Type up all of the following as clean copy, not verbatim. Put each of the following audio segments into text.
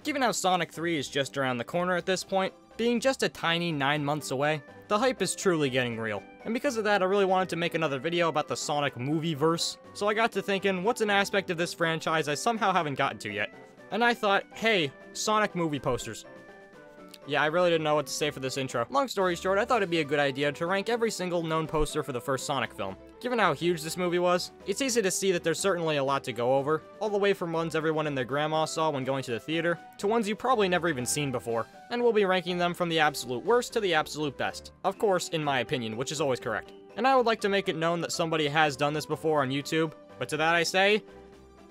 Given how Sonic 3 is just around the corner at this point, being just a tiny 9 months away, the hype is truly getting real. And because of that, I really wanted to make another video about the Sonic movie-verse, so I got to thinking, what's an aspect of this franchise I somehow haven't gotten to yet? And I thought, hey, Sonic movie posters. Yeah, I really didn't know what to say for this intro. Long story short, I thought it'd be a good idea to rank every single known poster for the first Sonic film. Given how huge this movie was, it's easy to see that there's certainly a lot to go over, all the way from ones everyone and their grandma saw when going to the theater, to ones you've probably never even seen before, and we'll be ranking them from the absolute worst to the absolute best. Of course, in my opinion, which is always correct. And I would like to make it known that somebody has done this before on YouTube, but to that I say,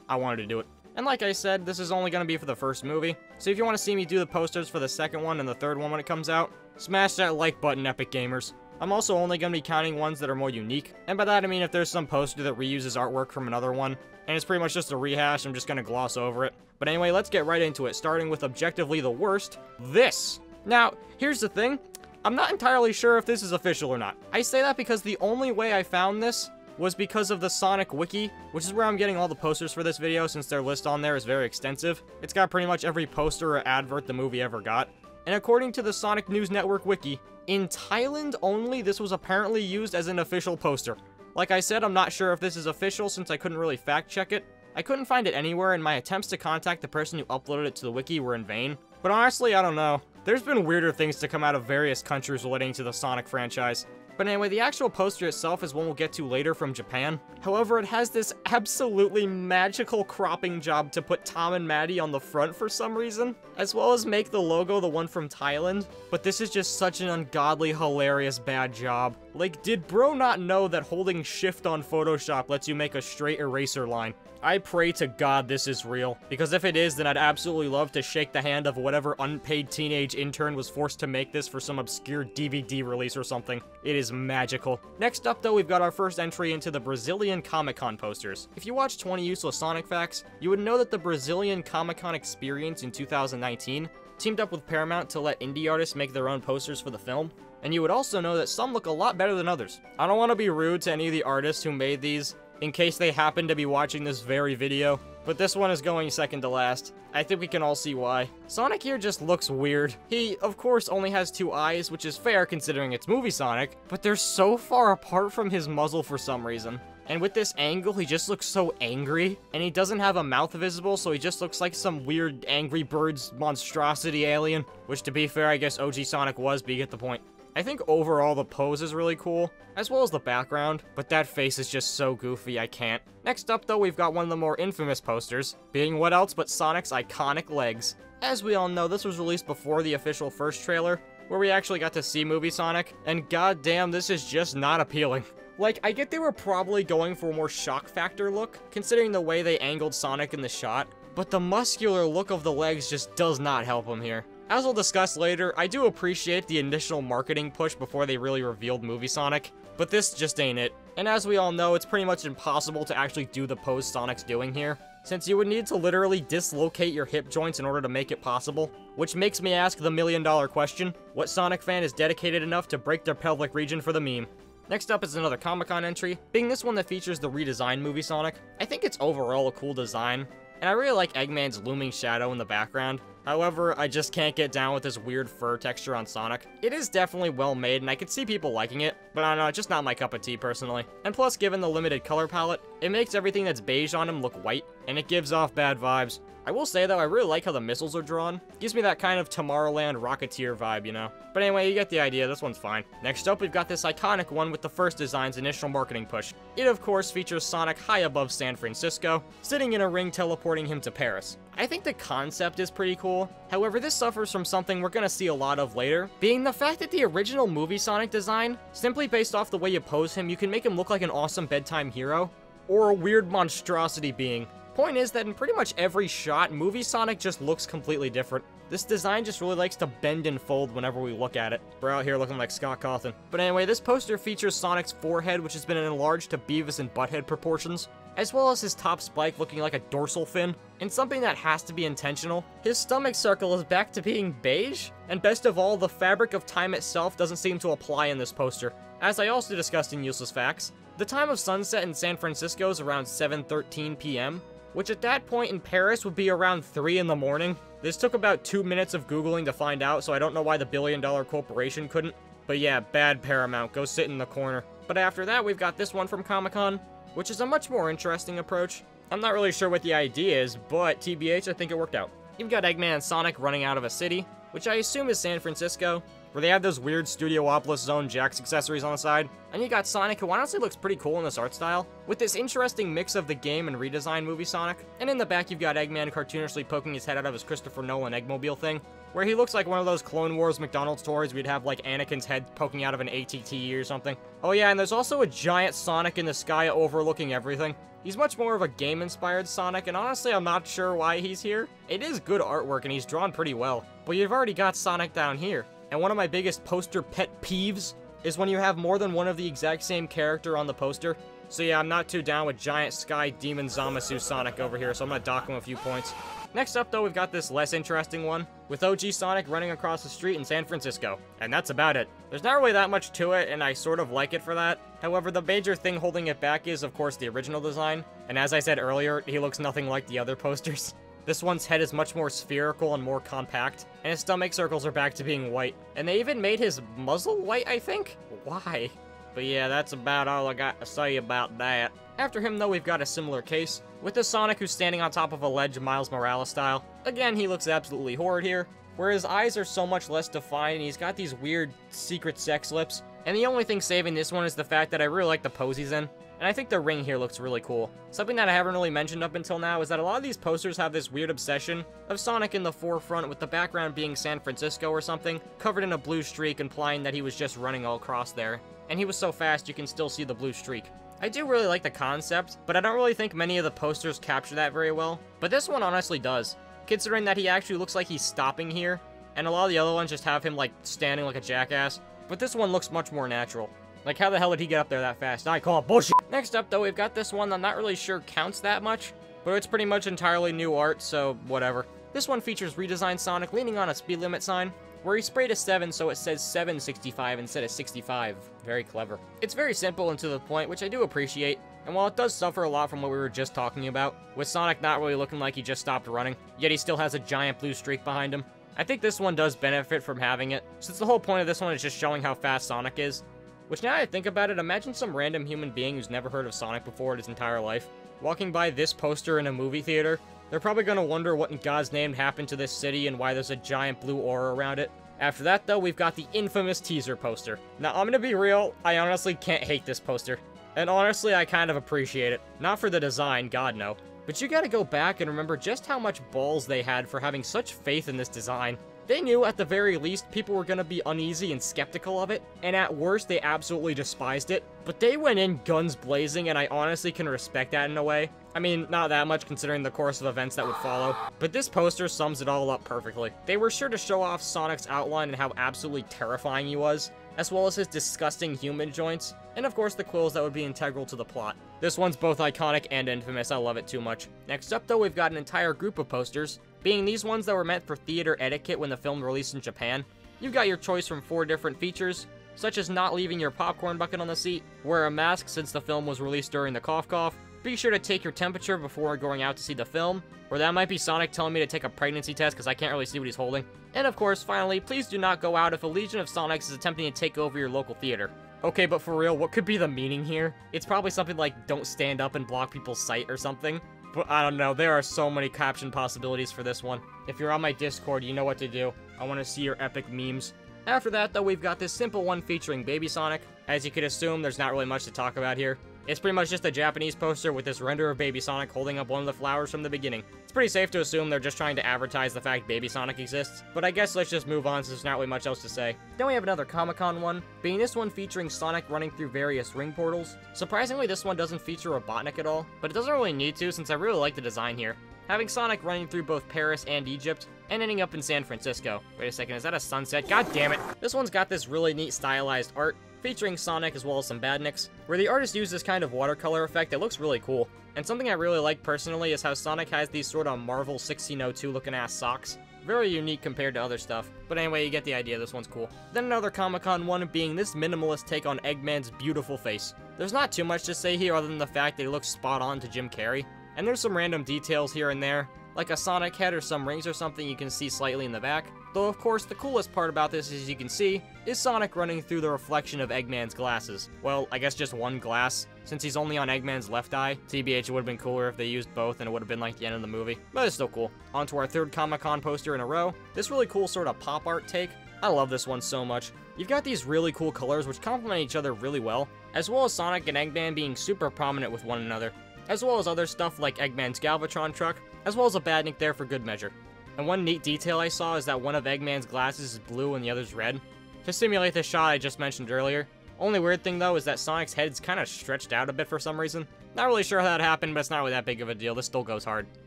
I wanted to do it. And like I said, this is only going to be for the first movie, so if you want to see me do the posters for the second one and the third one when it comes out, smash that like button, Epic Gamers. I'm also only going to be counting ones that are more unique, and by that I mean if there's some poster that reuses artwork from another one, and it's pretty much just a rehash, I'm just going to gloss over it. But anyway, let's get right into it, starting with objectively the worst, this. Now, here's the thing, I'm not entirely sure if this is official or not. I say that because the only way I found this was because of the Sonic Wiki, which is where I'm getting all the posters for this video since their list on there is very extensive. It's got pretty much every poster or advert the movie ever got. And according to the Sonic News Network Wiki, in Thailand only, this was apparently used as an official poster. Like I said, I'm not sure if this is official since I couldn't really fact check it. I couldn't find it anywhere and my attempts to contact the person who uploaded it to the wiki were in vain. But honestly, I don't know. There's been weirder things to come out of various countries relating to the Sonic franchise. But anyway, the actual poster itself is one we'll get to later from Japan. However, it has this absolutely magical cropping job to put Tom and Maddie on the front for some reason, as well as make the logo the one from Thailand. But this is just such an ungodly, hilarious bad job. Like, did bro not know that holding shift on Photoshop lets you make a straight eraser line? I pray to God this is real, because if it is, then I'd absolutely love to shake the hand of whatever unpaid teenage intern was forced to make this for some obscure DVD release or something. It is magical. Next up though, we've got our first entry into the Brazilian Comic-Con posters. If you watch 20 Useless Sonic Facts, you would know that the Brazilian Comic-Con experience in 2019 teamed up with Paramount to let indie artists make their own posters for the film. And you would also know that some look a lot better than others. I don't want to be rude to any of the artists who made these, in case they happen to be watching this very video, but this one is going second to last. I think we can all see why. Sonic here just looks weird. He, of course, only has 2 eyes, which is fair considering it's movie Sonic, but they're so far apart from his muzzle for some reason. And with this angle, he just looks so angry, and he doesn't have a mouth visible, so he just looks like some weird Angry Birds monstrosity alien, which to be fair, I guess OG Sonic was, but you get the point. I think overall the pose is really cool, as well as the background, but that face is just so goofy I can't. Next up though, we've got one of the more infamous posters, being what else but Sonic's iconic legs. As we all know, this was released before the official first trailer, where we actually got to see movie Sonic, and goddamn, this is just not appealing. Like, I get they were probably going for a more shock factor look, considering the way they angled Sonic in the shot, but the muscular look of the legs just does not help him here. As we'll discuss later, I do appreciate the initial marketing push before they really revealed movie Sonic, but this just ain't it. And as we all know, it's pretty much impossible to actually do the pose Sonic's doing here, since you would need to literally dislocate your hip joints in order to make it possible. Which makes me ask the million-dollar question, what Sonic fan is dedicated enough to break their pelvic region for the meme? Next up is another Comic-Con entry, being this one that features the redesigned movie Sonic. I think it's overall a cool design, and I really like Eggman's looming shadow in the background. However, I just can't get down with this weird fur texture on Sonic. It is definitely well made, and I could see people liking it, but I don't know, it's just not my cup of tea personally. And plus, given the limited color palette, it makes everything that's beige on him look white, and it gives off bad vibes. I will say though, I really like how the missiles are drawn. Gives me that kind of Tomorrowland Rocketeer vibe, you know? But anyway, you get the idea, this one's fine. Next up, we've got this iconic one with the first design's initial marketing push. It of course features Sonic high above San Francisco, sitting in a ring teleporting him to Paris. I think the concept is pretty cool. However, this suffers from something we're gonna see a lot of later, being the fact that the original movie Sonic design, simply based off the way you pose him, you can make him look like an awesome bedtime hero, or a weird monstrosity being. Point is that in pretty much every shot, movie Sonic just looks completely different. This design just really likes to bend and fold whenever we look at it. We're out here looking like Scott Cawthon. But anyway, this poster features Sonic's forehead, which has been enlarged to Beavis and Butthead proportions, as well as his top spike looking like a dorsal fin. And something that has to be intentional, his stomach circle is back to being beige, and best of all, the fabric of time itself doesn't seem to apply in this poster. As I also discussed in Useless Facts, the time of sunset in San Francisco is around 7:13 p.m., which at that point in Paris would be around 3 in the morning. This took about 2 minutes of Googling to find out, so I don't know why the billion-dollar corporation couldn't. But yeah, bad Paramount, go sit in the corner. But after that, we've got this one from Comic-Con, which is a much more interesting approach. I'm not really sure what the idea is, but TBH, I think it worked out. You've got Eggman and Sonic running out of a city, which I assume is San Francisco, where they have those weird Studiopolis Zone Jax accessories on the side. And you got Sonic, who honestly looks pretty cool in this art style, with this interesting mix of the game and redesigned movie Sonic. And in the back, you've got Eggman cartoonishly poking his head out of his Christopher Nolan Eggmobile thing, where he looks like one of those Clone Wars McDonald's toys we'd have like Anakin's head poking out of an ATT or something. Oh yeah, and there's also a giant Sonic in the sky overlooking everything. He's much more of a game-inspired Sonic, and honestly, I'm not sure why he's here. It is good artwork, and he's drawn pretty well, but you've already got Sonic down here. And one of my biggest poster pet peeves is when you have more than one of the exact same character on the poster. So yeah, I'm not too down with giant sky demon Zamasu Sonic over here, so I'm gonna dock him a few points. Next up, though, we've got this less interesting one, with OG Sonic running across the street in San Francisco. And that's about it. There's not really that much to it, and I sort of like it for that. However, the major thing holding it back is, of course, the original design. And as I said earlier, he looks nothing like the other posters. This one's head is much more spherical and more compact, and his stomach circles are back to being white. And they even made his muzzle white, I think? Why? But yeah, that's about all I got to say about that. After him, though, we've got a similar case, with the Sonic who's standing on top of a ledge Miles Morales style. Again, he looks absolutely horrid here, where his eyes are so much less defined, and he's got these weird secret sex lips. And the only thing saving this one is the fact that I really like the pose he's in. And I think the ring here looks really cool. Something that I haven't really mentioned up until now is that a lot of these posters have this weird obsession of Sonic in the forefront with the background being San Francisco or something, covered in a blue streak implying that he was just running all across there. And he was so fast you can still see the blue streak. I do really like the concept, but I don't really think many of the posters capture that very well. But this one honestly does, considering that he actually looks like he's stopping here, and a lot of the other ones just have him like standing like a jackass. But this one looks much more natural. Like, how the hell did he get up there that fast? I call it bullshit. Next up, though, we've got this one that I'm not really sure counts that much, but it's pretty much entirely new art, so whatever. This one features redesigned Sonic leaning on a speed limit sign, where he sprayed a 7 so it says 765 instead of 65. Very clever. It's very simple and to the point, which I do appreciate, and while it does suffer a lot from what we were just talking about, with Sonic not really looking like he just stopped running, yet he still has a giant blue streak behind him, I think this one does benefit from having it, since the whole point of this one is just showing how fast Sonic is. Which, now that I think about it, imagine some random human being who's never heard of Sonic before in his entire life, walking by this poster in a movie theater. They're probably gonna wonder what in God's name happened to this city and why there's a giant blue aura around it. After that, though, we've got the infamous teaser poster. Now, I'm gonna be real, I honestly can't hate this poster. And honestly, I kind of appreciate it. Not for the design, God no. But you gotta go back and remember just how much balls they had for having such faith in this design. They knew, at the very least, people were gonna be uneasy and skeptical of it, and at worst, they absolutely despised it. But they went in guns blazing, and I honestly can respect that in a way. I mean, not that much considering the course of events that would follow, but this poster sums it all up perfectly. They were sure to show off Sonic's outline and how absolutely terrifying he was, as well as his disgusting human joints, and of course the quills that would be integral to the plot. This one's both iconic and infamous, I love it too much. Next up, though, we've got an entire group of posters, being these ones that were meant for theater etiquette when the film released in Japan. You've got your choice from 4 different features, such as not leaving your popcorn bucket on the seat, wear a mask since the film was released during the cough, be sure to take your temperature before going out to see the film, or that might be Sonic telling me to take a pregnancy test because I can't really see what he's holding. And of course, finally, please do not go out if a legion of Sonics is attempting to take over your local theater. Okay, but for real, what could be the meaning here? It's probably something like, don't stand up and block people's sight or something. But I don't know, there are so many caption possibilities for this one. If you're on my Discord, you know what to do. I want to see your epic memes. After that, though, we've got this simple one featuring Baby Sonic. As you could assume, there's not really much to talk about here. It's pretty much just a Japanese poster with this render of Baby Sonic holding up one of the flowers from the beginning. It's pretty safe to assume they're just trying to advertise the fact Baby Sonic exists, but I guess let's just move on since there's not really much else to say. Then we have another Comic-Con one, being this one featuring Sonic running through various ring portals. Surprisingly, this one doesn't feature Robotnik at all, but it doesn't really need to since I really like the design here. Having Sonic running through both Paris and Egypt, and ending up in San Francisco. Wait a second, is that a sunset? God damn it! This one's got this really neat stylized art, featuring Sonic as well as some badniks, where the artist used this kind of watercolor effect that looks really cool. And something I really like personally is how Sonic has these sort of Marvel 1602 looking ass socks. Very unique compared to other stuff. But anyway, you get the idea, this one's cool. Then another Comic-Con one being this minimalist take on Eggman's beautiful face. There's not too much to say here other than the fact that he looks spot on to Jim Carrey. And there's some random details here and there, like a Sonic head or some rings or something you can see slightly in the back. Though of course the coolest part about this, as you can see, is Sonic running through the reflection of Eggman's glasses. Well, I guess just one glass, since he's only on Eggman's left eye. TBH, it would have been cooler if they used both and it would have been like the end of the movie, but it's still cool. On to our third Comic-Con poster in a row. This really cool sort of pop art take. I love this one so much. You've got these really cool colors which complement each other really well, as well as Sonic and Eggman being super prominent with one another, as well as other stuff like Eggman's Galvatron truck, as well as a badnik there for good measure. And one neat detail I saw is that one of Eggman's glasses is blue and the other's red, to simulate the shot I just mentioned earlier. Only weird thing though is that Sonic's head's kind of stretched out a bit for some reason. Not really sure how that happened, but it's not really that big of a deal. This still goes hard.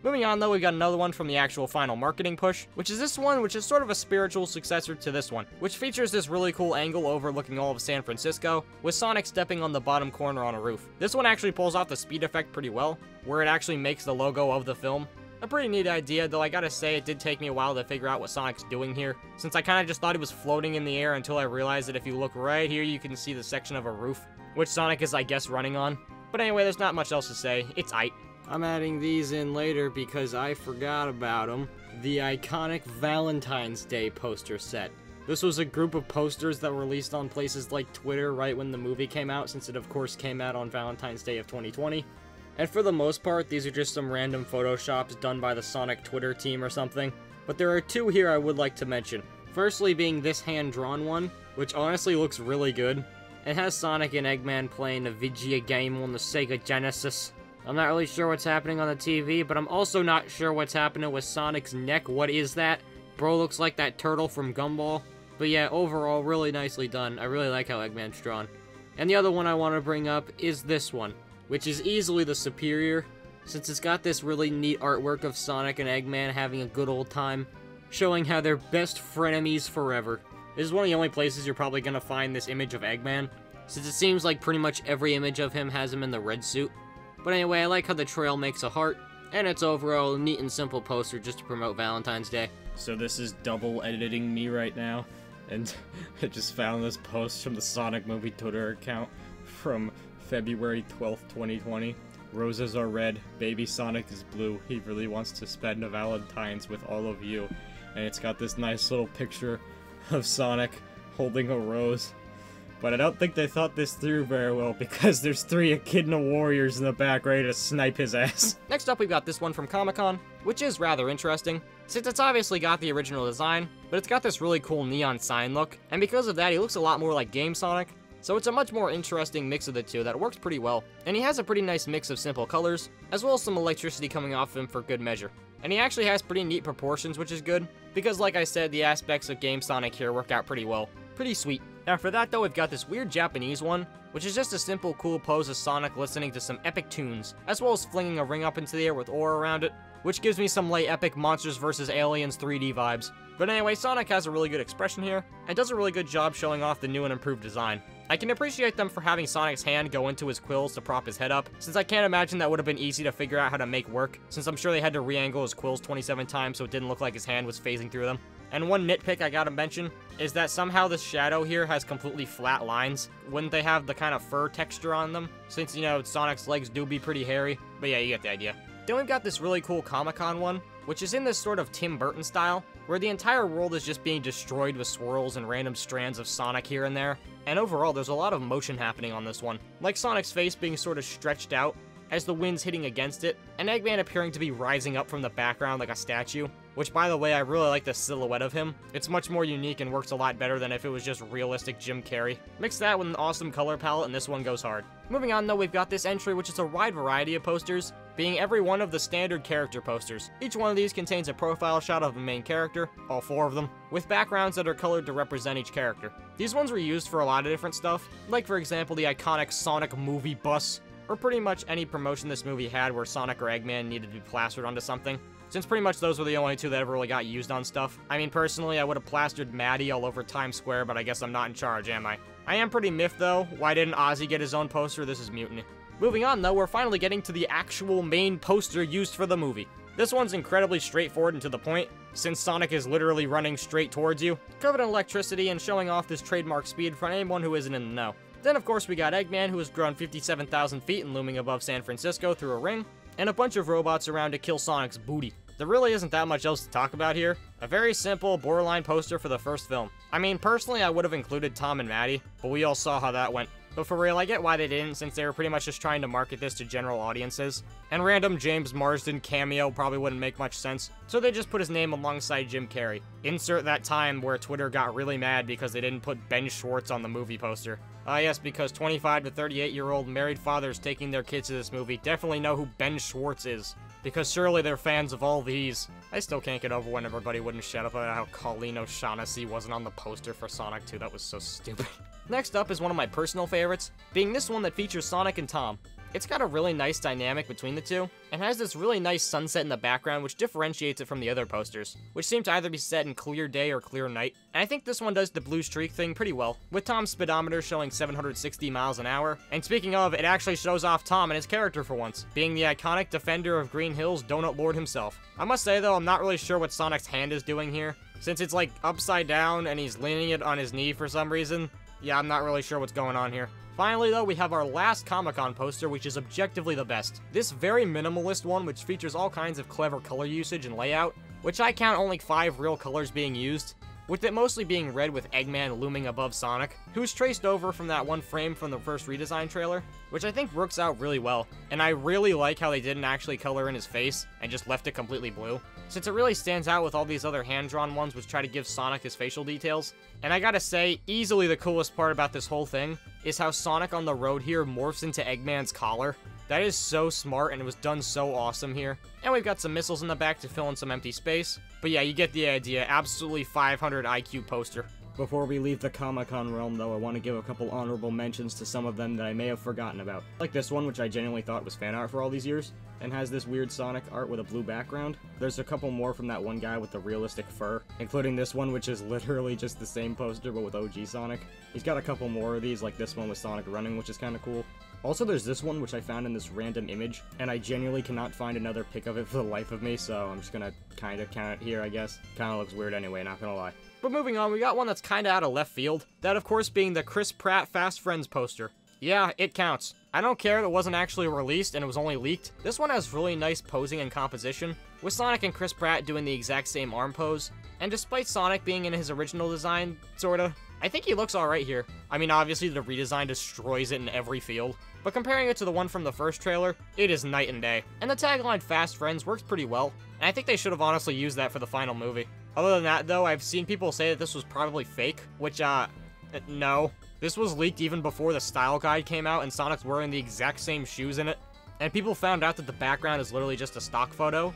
Moving on though, we got another one from the actual final marketing push, which is this one, which is sort of a spiritual successor to this one, which features this really cool angle overlooking all of San Francisco, with Sonic stepping on the bottom corner on a roof. This one actually pulls off the speed effect pretty well, where it actually makes the logo of the film. A pretty neat idea, though I gotta say it did take me a while to figure out what Sonic's doing here, since I kinda just thought he was floating in the air until I realized that if you look right here, you can see the section of a roof, which Sonic is, I guess, running on. But anyway, there's not much else to say. It's aight. I'm adding these in later because I forgot about them. The iconic Valentine's Day poster set. This was a group of posters that were released on places like Twitter right when the movie came out, since it of course came out on Valentine's Day of 2020. And for the most part, these are just some random photoshops done by the Sonic Twitter team or something. But there are two here I would like to mention. Firstly being this hand-drawn one, which honestly looks really good. It has Sonic and Eggman playing a video game on the Sega Genesis. I'm not really sure what's happening on the TV, but I'm also not sure what's happening with Sonic's neck. What is that? Bro looks like that turtle from Gumball. But yeah, overall, really nicely done. I really like how Eggman's drawn. And the other one I want to bring up is this one, which is easily the superior, since it's got this really neat artwork of Sonic and Eggman having a good old time, showing how they're best frenemies forever. This is one of the only places you're probably going to find this image of Eggman, since it seems like pretty much every image of him has him in the red suit. But anyway, I like how the trail makes a heart, and it's overall a neat and simple poster just to promote Valentine's Day. So this is double editing me right now, and I just found this post from the Sonic Movie Twitter account from February 12th, 2020. Roses are red, baby Sonic is blue, he really wants to spend a Valentine's with all of you. And it's got this nice little picture of Sonic holding a rose. But I don't think they thought this through very well, because there's 3 Echidna warriors in the back ready to snipe his ass. Next up, we've got this one from Comic-Con, which is rather interesting, since it's obviously got the original design, but it's got this really cool neon sign look, and because of that, he looks a lot more like Game Sonic. So it's a much more interesting mix of the two that works pretty well. And he has a pretty nice mix of simple colors, as well as some electricity coming off him for good measure. And he actually has pretty neat proportions, which is good, because like I said, the aspects of Game Sonic here work out pretty well. Pretty sweet. After that though, we've got this weird Japanese one, which is just a simple cool pose of Sonic listening to some epic tunes, as well as flinging a ring up into the air with ore around it, which gives me some light epic Monsters vs. Aliens 3D vibes. But anyway, Sonic has a really good expression here, and does a really good job showing off the new and improved design. I can appreciate them for having Sonic's hand go into his quills to prop his head up, since I can't imagine that would have been easy to figure out how to make work, since I'm sure they had to re-angle his quills 27 times so it didn't look like his hand was phasing through them. And one nitpick I gotta mention is that somehow this shadow here has completely flat lines. Wouldn't they have the kind of fur texture on them? Since, you know, Sonic's legs do be pretty hairy. But yeah, you get the idea. Then we've got this really cool Comic-Con one, which is in this sort of Tim Burton style, where the entire world is just being destroyed with swirls and random strands of Sonic here and there. And overall, there's a lot of motion happening on this one. Like Sonic's face being sort of stretched out as the wind's hitting against it, and Eggman appearing to be rising up from the background like a statue. Which, by the way, I really like the silhouette of him. It's much more unique and works a lot better than if it was just realistic Jim Carrey. Mix that with an awesome color palette and this one goes hard. Moving on though, we've got this entry which is a wide variety of posters, being every one of the standard character posters. Each one of these contains a profile shot of the main character, all 4 of them, with backgrounds that are colored to represent each character. These ones were used for a lot of different stuff, like for example the iconic Sonic movie bus, or pretty much any promotion this movie had where Sonic or Eggman needed to be plastered onto something. Since pretty much those were the only 2 that ever really got used on stuff. I mean, personally, I would have plastered Maddie all over Times Square, but I guess I'm not in charge, am I? I am pretty miffed, though. Why didn't Ozzy get his own poster? This is mutiny. Moving on, though, we're finally getting to the actual main poster used for the movie. This one's incredibly straightforward and to the point, since Sonic is literally running straight towards you, covered in electricity and showing off this trademark speed for anyone who isn't in the know. Then, of course, we got Eggman, who has grown 57,000 feet and looming above San Francisco through a ring, and a bunch of robots around to kill Sonic's booty. there really isn't that much else to talk about here. A very simple, borderline poster for the first film. I mean, personally, I would have included Tom and Maddie, but we all saw how that went. But for real, I get why they didn't, since they were pretty much just trying to market this to general audiences. And random James Marsden cameo probably wouldn't make much sense, so they just put his name alongside Jim Carrey. Insert that time where Twitter got really mad because they didn't put Ben Schwartz on the movie poster. Ah yes, because 25 to 38-year-old married fathers taking their kids to this movie definitely know who Ben Schwartz is. Because surely they're fans of all these. I still can't get over when everybody wouldn't shut up about how Colleen O'Shaughnessy wasn't on the poster for Sonic 2. That was so stupid. Next up is one of my personal favorites, being this one that features Sonic and Tom. It's got a really nice dynamic between the two, and has this really nice sunset in the background which differentiates it from the other posters, which seem to either be set in clear day or clear night. And I think this one does the blue streak thing pretty well, with Tom's speedometer showing 760 miles an hour. And speaking of, it actually shows off Tom and his character for once, being the iconic defender of Green Hills Donut Lord himself. I must say though, I'm not really sure what Sonic's hand is doing here, since it's like upside down and he's leaning it on his knee for some reason. Yeah, I'm not really sure what's going on here. Finally though, we have our last Comic-Con poster, which is objectively the best. This very minimalist one, which features all kinds of clever color usage and layout, which I count only 5 real colors being used, with it mostly being red with Eggman looming above Sonic, who's traced over from that one frame from the first redesign trailer, which I think works out really well. And I really like how they didn't actually color in his face and just left it completely blue, since it really stands out with all these other hand-drawn ones which try to give Sonic his facial details. And I gotta say, easily the coolest part about this whole thing is how Sonic on the road here morphs into Eggman's collar. That is so smart, and it was done so awesome here. And we've got some missiles in the back to fill in some empty space. But yeah, you get the idea. Absolutely 500 IQ poster. Before we leave the Comic-Con realm, though, I want to give a couple honorable mentions to some of them that I may have forgotten about. Like this one, which I genuinely thought was fan art for all these years, and has this weird Sonic art with a blue background. There's a couple more from that one guy with the realistic fur, including this one, which is literally just the same poster, but with OG Sonic. He's got a couple more of these, like this one with Sonic running, which is kind of cool. Also, there's this one, which I found in this random image, and I genuinely cannot find another pic of it for the life of me, so I'm just gonna kinda count it here, I guess. Kinda looks weird anyway, not gonna lie. But moving on, we got one that's kinda out of left field. That, of course, being the Chris Pratt Fast Friends poster. Yeah, it counts. I don't care if it wasn't actually released and it was only leaked. This one has really nice posing and composition, with Sonic and Chris Pratt doing the exact same arm pose. And despite Sonic being in his original design, sorta, I think he looks alright here. I mean, obviously the redesign destroys it in every field, but comparing it to the one from the first trailer, it is night and day. And the tagline Fast Friends works pretty well, and I think they should have honestly used that for the final movie. Other than that though, I've seen people say that this was probably fake, which no. This was leaked even before the style guide came out and Sonic's wearing the exact same shoes in it, and people found out that the background is literally just a stock photo.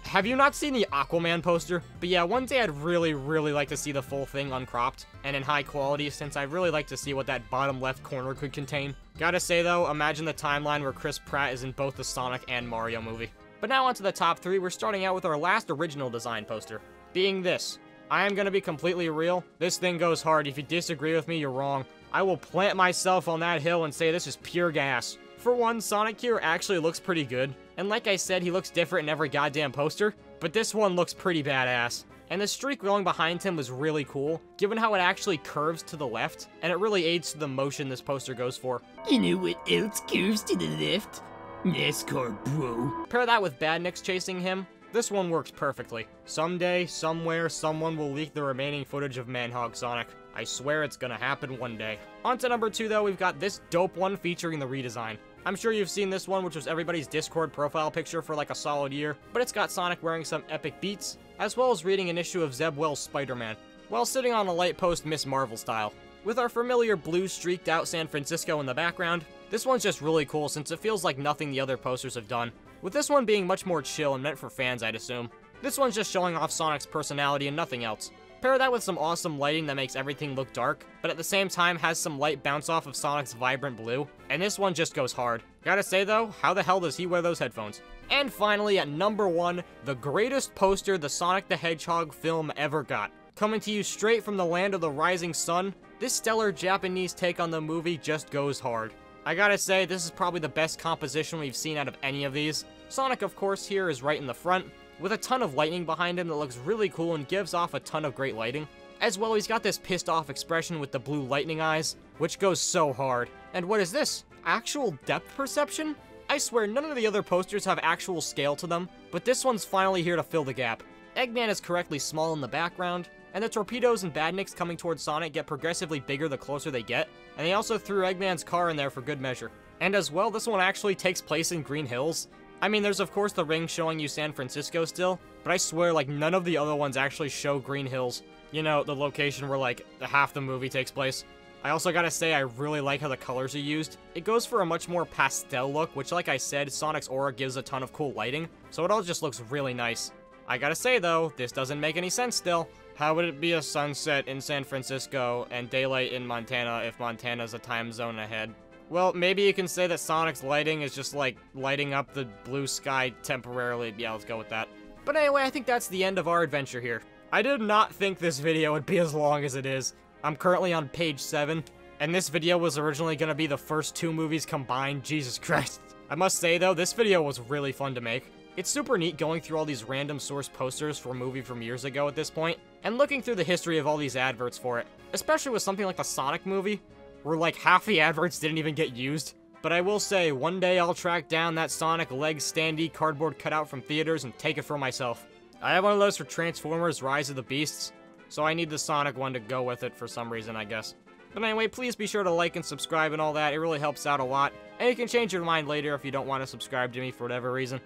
Have you not seen the Aquaman poster? But yeah, one day I'd really like to see the full thing uncropped and in high quality, since I'd really like to see what that bottom left corner could contain. Gotta say though, imagine the timeline where Chris Pratt is in both the Sonic and Mario movie. But now onto the top 3, we're starting out with our last original design poster, being this. I am gonna be completely real, this thing goes hard. If you disagree with me, you're wrong. I will plant myself on that hill and say this is pure gas. For one, Sonic here actually looks pretty good, and like I said, he looks different in every goddamn poster, but this one looks pretty badass. And the streak going behind him was really cool, given how it actually curves to the left, and it really aids to the motion this poster goes for. You know what else curves to the left? NASCAR, bro. Pair that with Badniks chasing him, this one works perfectly. Someday, somewhere, someone will leak the remaining footage of Hedgehog Sonic. I swear it's gonna happen one day. On to number 2 though, we've got this dope one featuring the redesign. I'm sure you've seen this one, which was everybody's Discord profile picture for like a solid year, but it's got Sonic wearing some epic beats, as well as reading an issue of Zeb Wells' Spider-Man, while sitting on a light post Miss Marvel style. With our familiar blue streaked out San Francisco in the background, this one's just really cool since it feels like nothing the other posters have done, with this one being much more chill and meant for fans, I'd assume. This one's just showing off Sonic's personality and nothing else. Pair that with some awesome lighting that makes everything look dark, but at the same time has some light bounce off of Sonic's vibrant blue, and this one just goes hard. Gotta say though, how the hell does he wear those headphones? And finally, at number 1, the greatest poster the Sonic the Hedgehog film ever got. Coming to you straight from the land of the rising sun, this stellar Japanese take on the movie just goes hard. I gotta say, this is probably the best composition we've seen out of any of these. Sonic, of course, here is right in the front, with a ton of lightning behind him that looks really cool and gives off a ton of great lighting. As well, he's got this pissed off expression with the blue lightning eyes, which goes so hard. And what is this? Actual depth perception? I swear none of the other posters have actual scale to them, but this one's finally here to fill the gap. Eggman is correctly small in the background, and the torpedoes and badniks coming towards Sonic get progressively bigger the closer they get, and they also threw Eggman's car in there for good measure. And as well, this one actually takes place in Green Hills. I mean, there's of course the ring showing you San Francisco still, but I swear, like, none of the other ones actually show Green Hills. You know, the location where, like, half the movie takes place. I also gotta say, I really like how the colors are used. It goes for a much more pastel look, which, like I said, Sonic's aura gives a ton of cool lighting, so it all just looks really nice. I gotta say, though, this doesn't make any sense still. How would it be a sunset in San Francisco and daylight in Montana if Montana's a time zone ahead? Well, maybe you can say that Sonic's lighting is just, like, lighting up the blue sky temporarily. Yeah, let's go with that. But anyway, I think that's the end of our adventure here. I did not think this video would be as long as it is. I'm currently on page 7, and this video was originally going to be the first 2 movies combined. Jesus Christ. I must say, though, this video was really fun to make. It's super neat going through all these random source posters for a movie from years ago at this point, and looking through the history of all these adverts for it, especially with something like the Sonic movie, where like half the adverts didn't even get used. But I will say, one day I'll track down that Sonic leg standee cardboard cutout from theaters and take it for myself. I have one of those for Transformers Rise of the Beasts, so I need the Sonic one to go with it for some reason, I guess. But anyway, please be sure to like and subscribe and all that, it really helps out a lot, and you can change your mind later if you don't want to subscribe to me for whatever reason.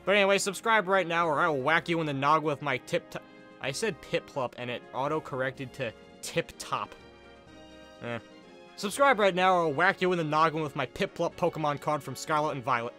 But anyway, subscribe right now or I will whack you in the noggin with my tip-top. I said Pip-Plup and it auto-corrected to Tip-Top. Subscribe right now or I'll whack you in the noggin with my Pip-Plup Pokemon card from Scarlet and Violet.